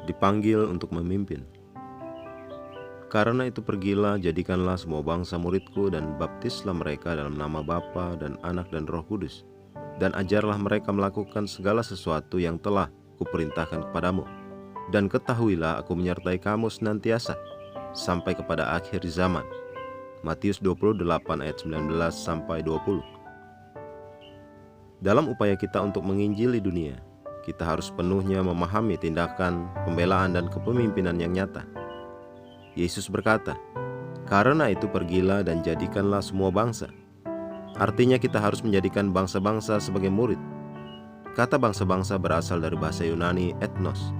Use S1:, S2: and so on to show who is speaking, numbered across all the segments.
S1: dipanggil untuk memimpin. Karena itu pergilah, jadikanlah semua bangsa muridku dan baptislah mereka dalam nama Bapa dan Anak dan Roh Kudus, dan ajarlah mereka melakukan segala sesuatu yang telah kuperintahkan kepadamu. Dan ketahuilah aku menyertai kamu senantiasa sampai kepada akhir zaman. Matius 28 ayat 19 sampai 20. Dalam upaya kita untuk menginjili dunia, kita harus penuhnya memahami tindakan, pembelaan dan kepemimpinan yang nyata. Yesus berkata, "Karena itu pergilah dan jadikanlah semua bangsa." Artinya kita harus menjadikan bangsa-bangsa sebagai murid. Kata bangsa-bangsa berasal dari bahasa Yunani ethnos.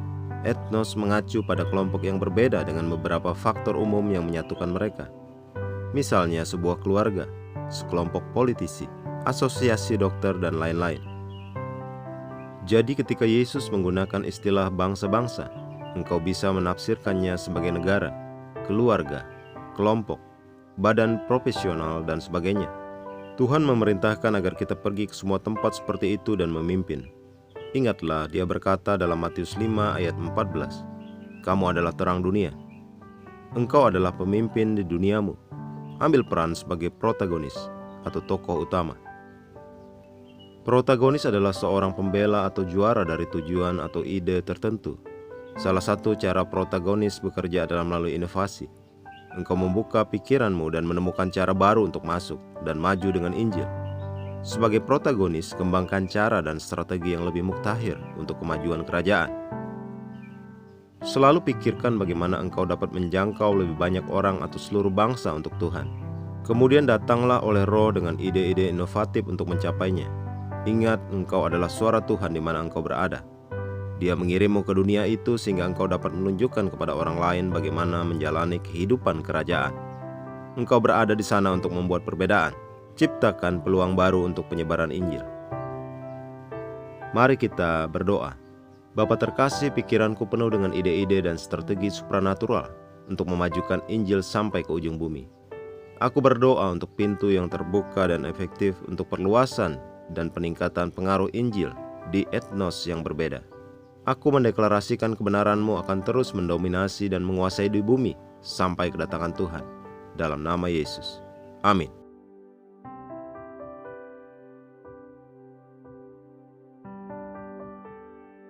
S1: Ethnos mengacu pada kelompok yang berbeda dengan beberapa faktor umum yang menyatukan mereka. Misalnya sebuah keluarga, sekelompok politisi, asosiasi dokter, dan lain-lain. Jadi ketika Yesus menggunakan istilah bangsa-bangsa, engkau bisa menafsirkannya sebagai negara, keluarga, kelompok, badan profesional, dan sebagainya. Tuhan memerintahkan agar kita pergi ke semua tempat seperti itu dan memimpin. Ingatlah, Dia berkata dalam Matius 5 ayat 14, "Kamu adalah terang dunia. Engkau adalah pemimpin di duniamu. Ambil peran sebagai protagonis atau tokoh utama." Protagonis adalah seorang pembela atau juara dari tujuan atau ide tertentu. Salah satu cara protagonis bekerja adalah melalui inovasi. Engkau membuka pikiranmu dan menemukan cara baru untuk masuk dan maju dengan Injil. Sebagai protagonis, kembangkan cara dan strategi yang lebih muktahir untuk kemajuan kerajaan. Selalu pikirkan bagaimana engkau dapat menjangkau lebih banyak orang atau seluruh bangsa untuk Tuhan. Kemudian datanglah oleh Roh dengan ide-ide inovatif untuk mencapainya. Ingat, engkau adalah suara Tuhan di mana engkau berada. Dia mengirimmu ke dunia itu sehingga engkau dapat menunjukkan kepada orang lain bagaimana menjalani kehidupan kerajaan. Engkau berada di sana untuk membuat perbedaan. Ciptakan peluang baru untuk penyebaran Injil. Mari kita berdoa. Bapa terkasih, pikiranku penuh dengan ide-ide dan strategi supranatural untuk memajukan Injil sampai ke ujung bumi. Aku berdoa untuk pintu yang terbuka dan efektif untuk perluasan dan peningkatan pengaruh Injil di etnos yang berbeda. Aku mendeklarasikan kebenaran-Mu akan terus mendominasi dan menguasai di bumi sampai kedatangan Tuhan. Dalam nama Yesus. Amin.